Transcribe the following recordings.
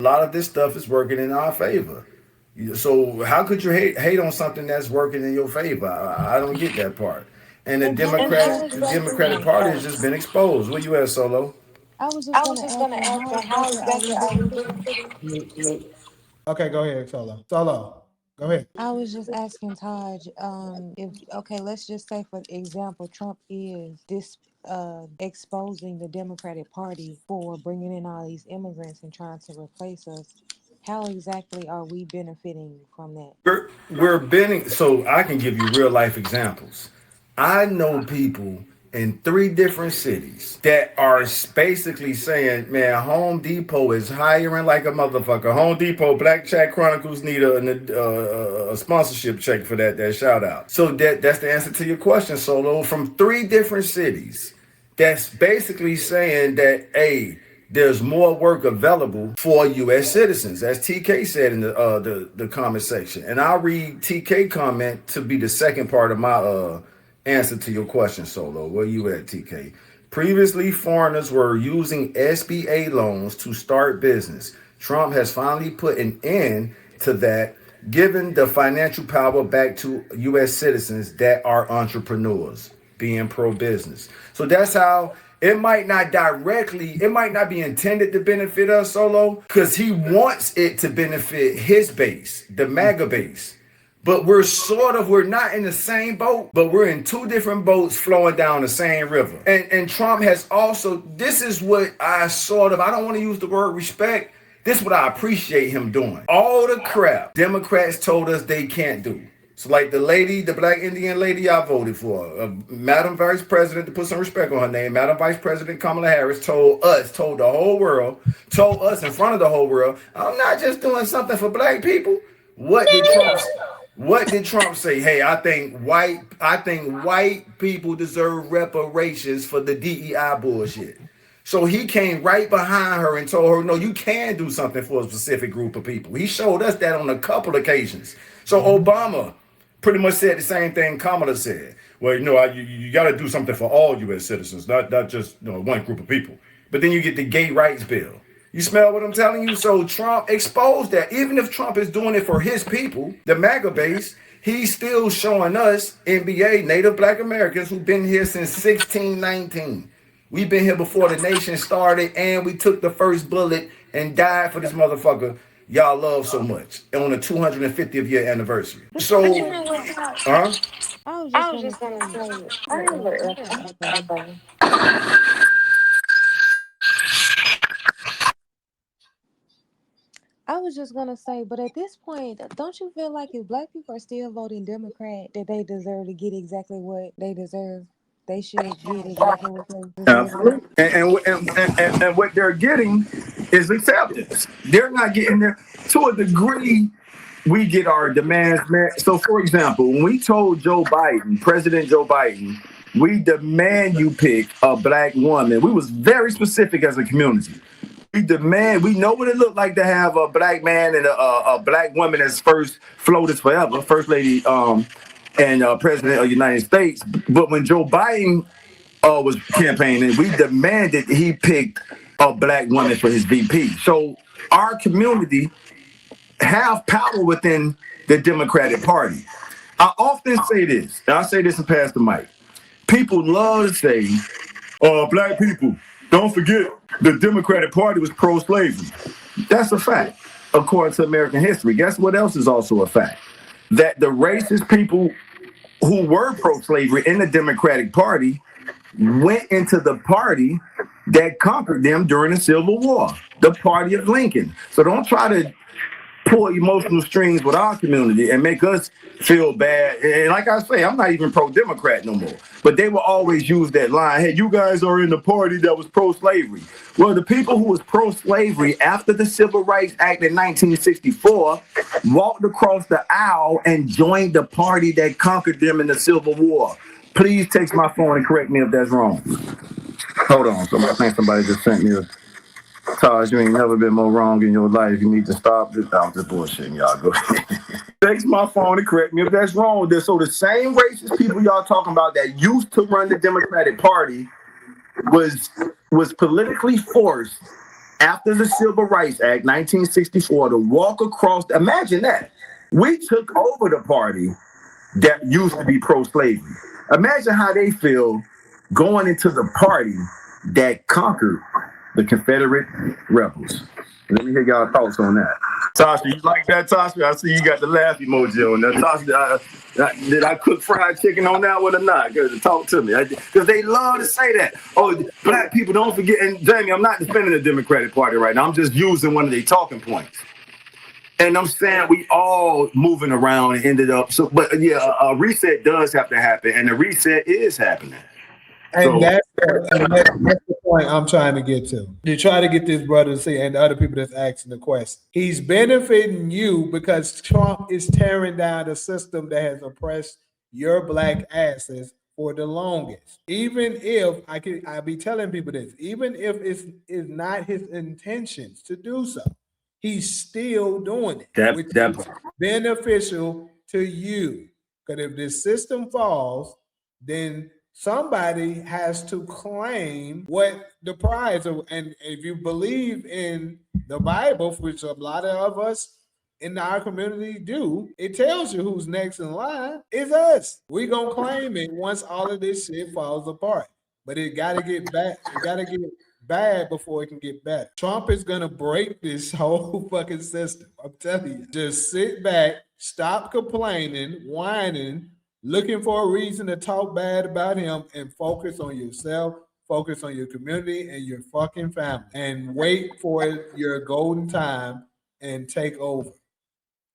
A lot of this stuff is working in our favor. So how could you hate on something that's working in your favor? I don't get that part. And And how The exactly? Democratic Party has just been exposed. Where you at, Solo? I was just I was gonna just ask gonna him, ask how him, how exactly are exactly we are we benefiting? benefiting? Okay, go ahead, Solo. Solo, go ahead. I was just asking Taj, if okay, let's just say for example, Trump is this exposing the Democratic Party for bringing in all these immigrants and trying to replace us. How exactly are we benefiting from that? We're bending. So I can give you real life examples. I know people in three different cities that are basically saying, "Man, Home Depot is hiring like a motherfucker. Home Depot, Black Chat Chronicles need a sponsorship check for that shout out." So that's the answer to your question, Solo. From three different cities, that's basically saying that, hey, there's more work available for U.S. citizens, as TK said in the comment section. And I'll read TK comment to be the second part of my answer to your question, Solo. Where you at, TK? Previously, foreigners were using SBA loans to start business. Trump has finally put an end to that, giving the financial power back to U.S. citizens that are entrepreneurs, being pro business. So that's how it might not be intended to benefit us, Solo, because he wants it to benefit his base, the MAGA base. But we're not in the same boat, but we're in two different boats flowing down the same river. And Trump has also, this is what I don't want to use the word respect. This is what I appreciate him doing. All the crap Democrats told us they can't do. So, like the black Indian lady I voted for, Madam Vice President, to put some respect on her name, Madam Vice President Kamala Harris told the whole world, told us in front of the whole world, I'm not just doing something for black people. What did Trump? What did Trump say? Hey, I think white people deserve reparations for the DEI bullshit. So he came right behind her and told her, no, you can do something for a specific group of people. He showed us that on a couple occasions. So Obama pretty much said the same thing Kamala said. Well, you got to do something for all U.S. citizens, not just one group of people. But then you get the gay rights bill. You smell what I'm telling you? So Trump exposed that. Even if Trump is doing it for his people, the MAGA base, he's still showing us, NBA, Native Black Americans, who've been here since 1619. We've been here before the nation started, and we took the first bullet and died for this motherfucker y'all love so much on the 250th year anniversary. But So, you know what, huh? I was just I was gonna just gonna say, say, I I have have a, a I was just gonna say, but at this point, don't you feel like if black people are still voting Democrat, that they deserve to get exactly what they deserve? They should get exactly what they deserve to get. Absolutely. And what they're getting is acceptance. They're not getting there to a degree. We get our demands met. So, for example, when we told President Joe Biden, we demand you pick a black woman. We was very specific as a community. We know what it looked like to have a black man and a black woman as first floaters forever, first lady, and president of the United States. But when Joe Biden was campaigning, we demanded he picked a black woman for his VP. So our community have power within the Democratic Party. I often say this, and I say this and pass the mic. People love to say, black people, don't forget the Democratic Party was pro-slavery. That's a fact, according to American history. Guess what else is also a fact? That the racist people who were pro-slavery in the Democratic Party went into the party that conquered them during the Civil War, the party of Lincoln. So don't try to pull emotional strings with our community and make us feel bad. And like I say, I'm not even pro-Democrat no more. But they will always use that line, hey, you guys are in the party that was pro-slavery. Well, the people who was pro-slavery after the Civil Rights Act in 1964 walked across the aisle and joined the party that conquered them in the Civil War. Please text my phone and correct me if that's wrong. Hold on. I think somebody just sent me a Taj, you ain't never been more wrong in your life. You need to stop this. I'm just bullshitting, y'all. Go ahead. Text my phone and correct me if that's wrong. So the same racist people y'all talking about that used to run the Democratic Party was politically forced after the Civil Rights Act, 1964, to walk across. Imagine that. We took over the party that used to be pro-slavery. Imagine how they feel going into the party that conquered the Confederate rebels. Let me hear y'all thoughts on that. Tasha, you like that, Tasha? I see you got the laugh emoji on there. Tasha, did I cook fried chicken on that one or not? Talk to me. Because they love to say that. Oh, black people, don't forget. And Jamie, I'm not defending the Democratic Party right now. I'm just using one of their talking points. And I'm saying we all moving around and ended up. So, but yeah, a reset does have to happen, and the reset is happening. And So that's the point I'm trying to get to try to get this brother to see and the other people that's asking the question. He's benefiting you because Trump is tearing down the system that has oppressed your black asses for the longest. Even if I be telling people this, even if it's not his intentions to do so, he's still doing it, that which that is beneficial to you. Because if this system falls, then somebody has to claim what the prize of, and if you believe in the Bible, which a lot of us in our community do, it tells you who's next in line is us. We gonna claim it once all of this shit falls apart. But it gotta get back, it gotta get bad before it can get better. Trump is gonna break this whole fucking system. I'm telling you. Just sit back, stop complaining, whining, looking for a reason to talk bad about him, and focus on yourself, focus on your community and your fucking family, and wait for your golden time and take over.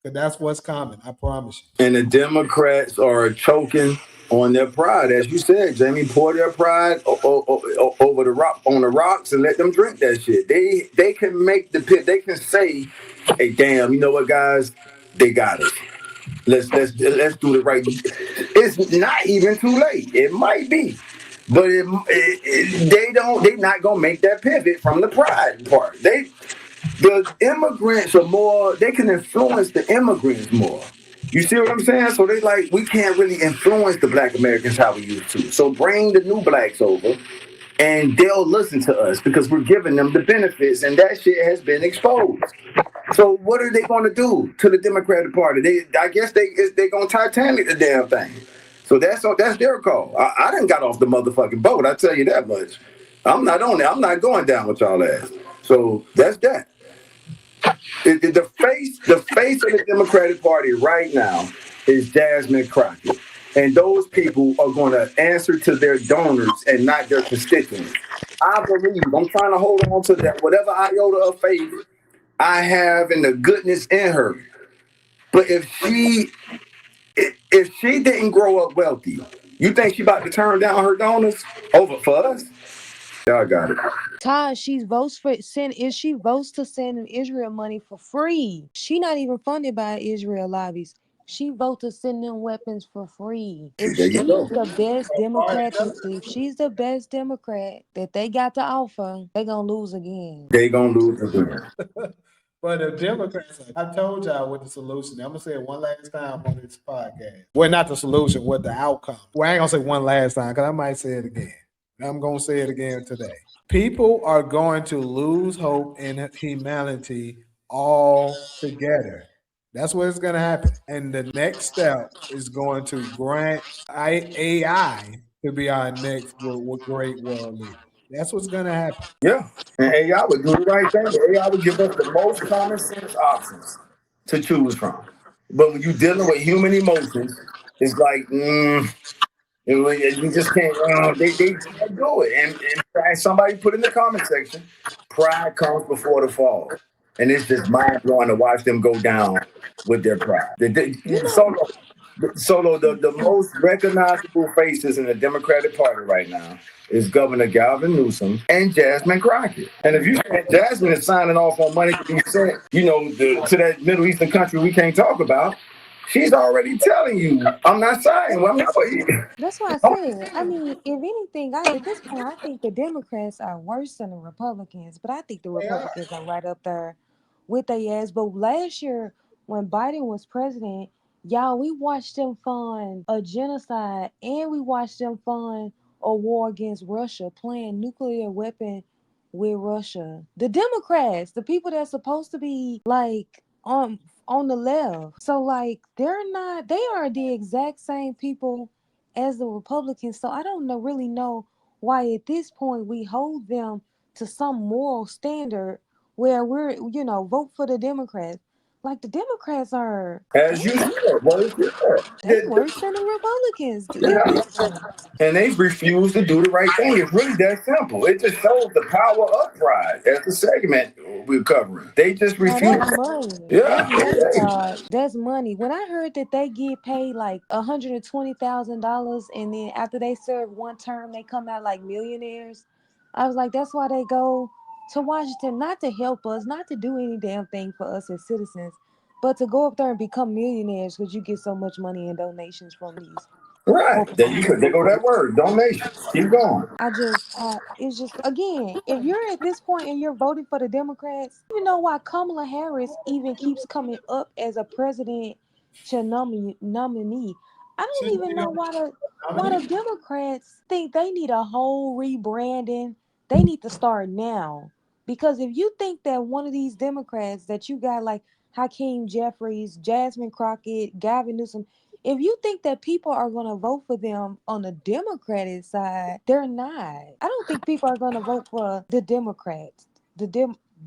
Because that's what's coming. I promise you. and the Democrats are choking on their pride, as you said, Jamie. Pour their pride over the rock on the rocks and let them drink that shit. They can make the pit. They can say, "Hey, damn, you know what, guys? They got us. Let's do the right." It's not even too late. It might be, but they don't. They're not gonna make that pivot from the pride part. The immigrants are more. They can influence the immigrants more. You see what I'm saying? So they like we can't really influence the black Americans how we used to. So bring the new blacks over, and they'll listen to us because we're giving them the benefits, and that shit has been exposed. So what are they going to do to the Democratic Party? I guess they going to Titanic the damn thing. So that's their call. I didn't got off the motherfucking boat. I tell you that much. I'm not on there. I'm not going down with y'all ass. So that's that. The face of the Democratic Party right now is Jasmine Crockett. And those people are going to answer to their donors and not their constituents. I believe, I'm trying to hold on to that, whatever iota of faith I have in the goodness in her. But if she didn't grow up wealthy, you think she about to turn down her donors over for us? Y'all got it. Todd, she votes to send Israel money for free. She not even funded by Israel lobbies. She votes to send them weapons for free. If There you she's go. the best Democrat, if she's the best Democrat that they got to offer, they gonna lose again. They gonna lose again. But the Democrats, I told y'all what the solution. I'm gonna say it one last time on this podcast. Well, not the solution, what the outcome. Well, I ain't gonna say one last time because I might say it again. I'm gonna say it again today. People are going to lose hope in humanity altogether. That's what's going to happen. And the next step is going to grant AI to be our next great world leader. That's what's going to happen. Yeah. And AI would do the right thing. AI would give us the most common sense options to choose from. But when you're dealing with human emotions, it's like, you just can't, they can't do it. And somebody put in the comment section, pride comes before the fall. And it's just mind blowing to watch them go down with their pride. You know, Solo, the most recognizable faces in the Democratic Party right now is Governor Galvin Newsom and Jasmine Crockett. And if you say Jasmine is signing off on money to be sent, to that Middle Eastern country we can't talk about, she's already telling you, I'm not signing. Well, I'm not for you. that's why I said. I mean, if anything, at this point, I think the Democrats are worse than the Republicans. But I think the They are. Republicans are right up there with their ass. But last year, when Biden was president, y'all, we watched them fund a genocide, and we watched them fund a war against Russia, playing nuclear weapon with Russia. The Democrats, the people that's supposed to be like on the left. So like they're not, they are the exact same people as the Republicans. So I don't know really know why at this point we hold them to some moral standard where we're, vote for the Democrats. Like the Democrats are As you they said, worse, they yeah. worse than the Republicans at Yeah. this point. And they refuse to do the right thing. It's really that simple. It just shows the power of pride. That's the segment we're covering. They just Now refuse. that's money. That's Yeah. money, Todd. That's money. When I heard that they get paid like $120,000, and then after they serve one term, they come out like millionaires, I was like, that's why they go to Washington, not to help us, not to do any damn thing for us as citizens, but to go up there and become millionaires because you get so much money in donations from these Right. There you go. corporations. There go that word. Donations. Keep going. It's just, again, if you're at this point and you're voting for the Democrats, you know why Kamala Harris even keeps coming up as a president nominee. I She's don't even still know why nominee. the Democrats think they need a whole rebranding. They need to start now. Because if you think that one of these Democrats that you got like Hakeem Jeffries, Jasmine Crockett, Gavin Newsom, if you think that people are going to vote for them on the Democratic side, they're not. I don't think people are going to vote for the Democrats.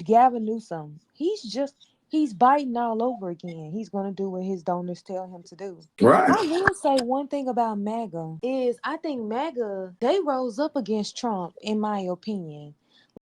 Gavin Newsom, he's biting all over again. He's going to do what his donors tell him to do. Right. I will say one thing about MAGA is I think MAGA, they rose up against Trump, in my opinion.